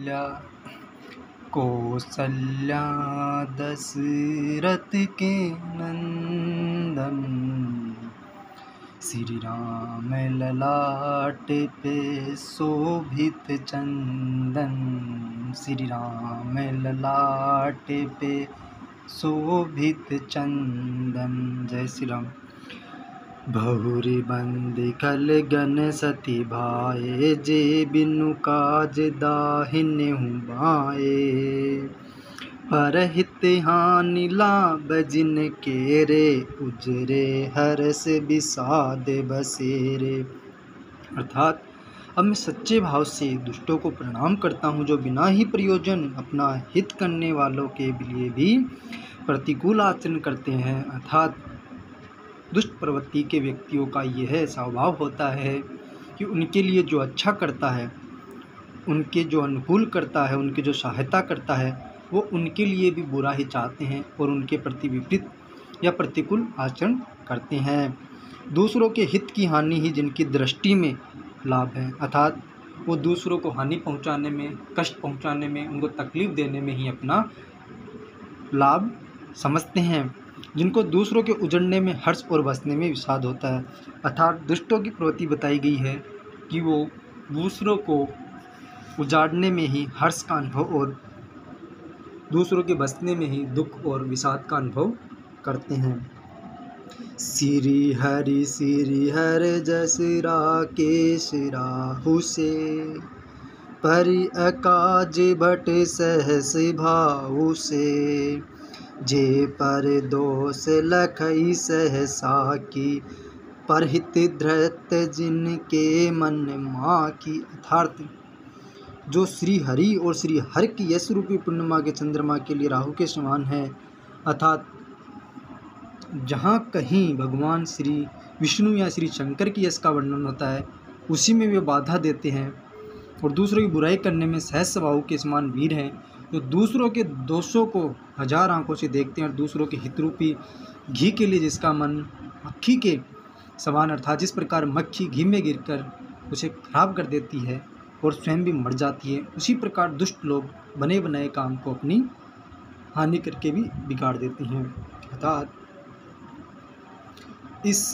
कौसल्या कौसल्या दशरथ के नंदन, श्री राम ललाट पे शोभित चंदन, श्री राम ललाट पे शोभित चंदन। जय श्री राम। बहुरी बंद खल गन सती भाए, जे बिनु काज दाहिने हूँ बाए। परहित हानि लाभ जिन केरे, उजरे हरस विषाद बसेरे। अर्थात अब मैं सच्चे भाव से दुष्टों को प्रणाम करता हूँ, जो बिना ही प्रयोजन अपना हित करने वालों के लिए भी प्रतिकूल आचरण करते हैं। अर्थात दुष्ट प्रवृत्ति के व्यक्तियों का यह स्वभाव होता है कि उनके लिए जो अच्छा करता है, उनके जो अनुकूल करता है, उनकी जो सहायता करता है, वो उनके लिए भी बुरा ही चाहते हैं और उनके प्रति विपरीत या प्रतिकूल आचरण करते हैं। दूसरों के हित की हानि ही जिनकी दृष्टि में लाभ है, अर्थात वो दूसरों को हानि पहुंचाने में, कष्ट पहुंचाने में, उनको तकलीफ देने में ही अपना लाभ समझते हैं। जिनको दूसरों के उजड़ने में हर्ष और बसने में विषाद होता है। अर्थात दुष्टों की प्रवृत्ति बताई गई है कि वो दूसरों को उजाड़ने में ही हर्ष का अनुभव और दूसरों के बसने में ही दुख और विषाद का अनुभव करते हैं। श्री हर जस राकेश राहु से, परि अकाज भट सहस भाऊ से। जे पर दोष लखई सहसा की, परहित धृत जिनके मन माँ की। अर्थात जो श्री हरि और श्री हर की यश रूपी पूर्णिमा के चंद्रमा के लिए राहु के समान है। अर्थात जहाँ कहीं भगवान श्री विष्णु या श्री शंकर की यश का वर्णन होता है, उसी में वे बाधा देते हैं और दूसरों की बुराई करने में सहज स्वभाव के समान वीर हैं, जो दूसरों के दोषों को हजार आंखों से देखते हैं और दूसरों के हित रूपी घी के लिए जिसका मन मक्खी के समान, अर्थात जिस प्रकार मक्खी घी में गिरकर उसे खराब कर देती है और स्वयं भी मर जाती है, उसी प्रकार दुष्ट लोग बने बनाए काम को अपनी हानि करके भी बिगाड़ देते हैं। अर्थात इस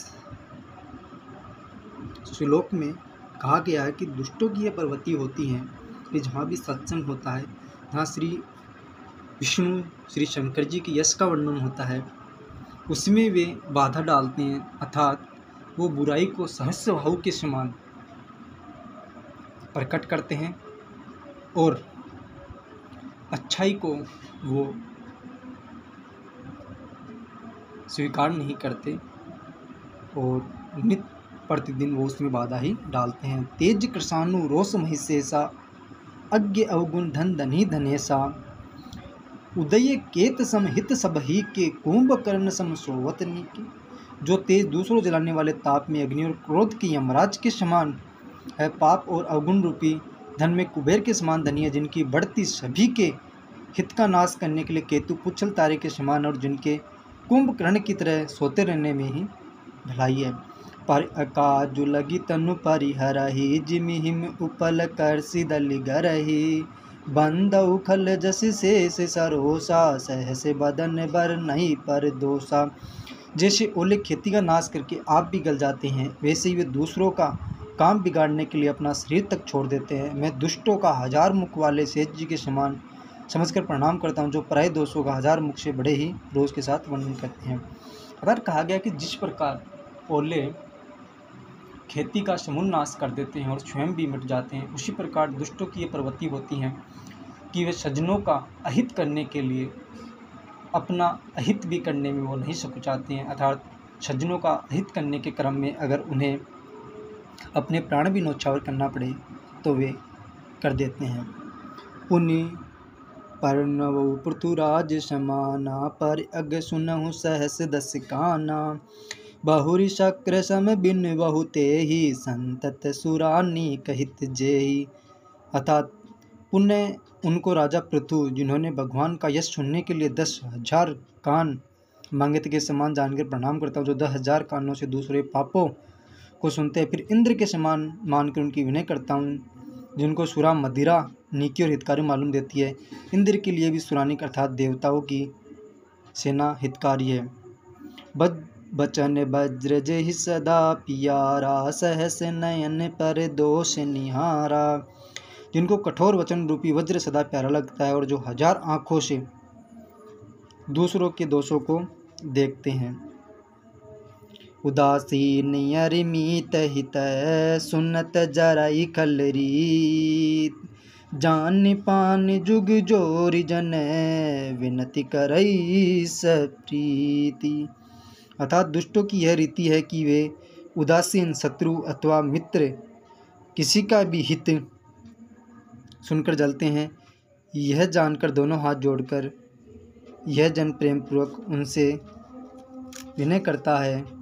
श्लोक में कहा गया है कि दुष्टों की यह प्रवृत्ति होती है कि जहाँ भी सत्संग होता है, जहाँ श्री विष्णु श्री शंकर जी की यश का वर्णन होता है, उसमें वे बाधा डालते हैं। अर्थात वो बुराई को सहज स्वभाव के समान प्रकट करते हैं और अच्छाई को वो स्वीकार नहीं करते और नित प्रतिदिन वो उसमें बाधा ही डालते हैं। तेज कृषाणु रोष महिषेषा, अज्ञ अवगुण धन धनी धनेशा। उदय केत सम हित सबही के, कुंभकर्ण सम सोवतनी के। जो तेज दूसरों जलाने वाले ताप में अग्नि और क्रोध की यमराज के समान है, पाप और अवगुण रूपी धन में कुबेर के समान धनी है, जिनकी बढ़ती सभी के हित का नाश करने के लिए केतु पुच्छल तारे के समान और जिनके कुंभकर्ण की तरह सोते रहने में ही भलाई है। पर अकाजु लगी तनु परिहरहि, जिमि हिम उपल कर सिदलि गरहि। बंद उखल जस शेष सरोसा, सहस बदन बर नहीं पर दोषा। जैसे ओले खेती का नाश करके आप भी गल जाते हैं, वैसे ही वे दूसरों का काम बिगाड़ने के लिए अपना शरीर तक छोड़ देते हैं। मैं दुष्टों का हजार मुख वाले सेठ जी के समान समझकर प्रणाम करता हूँ, जो पराये दोषों का हजार मुख से बड़े ही रोज के साथ वर्णन करते हैं। अगर कहा गया कि जिस प्रकार ओले खेती का समूल नाश कर देते हैं और स्वयं भी मिट जाते हैं, उसी प्रकार दुष्टों की ये प्रवृत्ति होती है कि वे सज्जनों का अहित करने के लिए अपना अहित भी करने में वो नहीं सकुचाते हैं। अर्थात सज्जनों का अहित करने के क्रम में अगर उन्हें अपने प्राण भी न्यौछावर करना पड़े तो वे कर देते हैं। पुनि पर्णव पृथुराज समाना, पर अग सुनहु सहस दस काना। बहुरी शक्र सम बिन बहुते ही, संतत सुरानी कहित जेहि। अर्थात पुण्य उनको राजा पृथु, जिन्होंने भगवान का यश सुनने के लिए 10,000 कान मांगे थे, के समान जानकर प्रणाम करता हूँ, जो 10,000 कानों से दूसरे पापों को सुनते हैं। फिर इंद्र के समान मानकर उनकी विनय करता हूँ, जिनको सुरा मदिरा नेकी और हितकारी मालूम देती है। इंद्र के लिए भी सुरानिक अर्थात देवताओं की सेना हितकारी है। बचन वज्र जेहि सदा पियारा, सहस नयन पर दोष निहारा। जिनको कठोर वचन रूपी वज्र सदा प्यारा लगता है और जो 1000 आँखों से दूसरों के दोषों को देखते हैं। उदासीन अरिमीत हित, सुनत जराई खलरीत। जान पान जुग जोरी जन, विनती करई सप्रीति। अर्थात दुष्टों की यह रीति है कि वे उदासीन शत्रु अथवा मित्र किसी का भी हित सुनकर जलते हैं। यह जानकर दोनों हाथ जोड़कर यह जन प्रेम पूर्वक उनसे विनय करता है।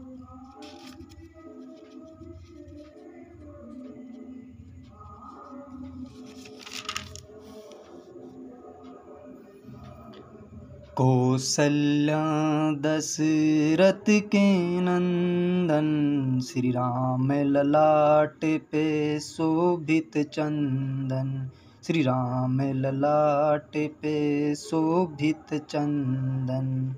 कौसल्या दशरथ के नंदन, श्री राम ललाट पे शोभित चंदन। श्री राम ललाट पे शोभित चंदन।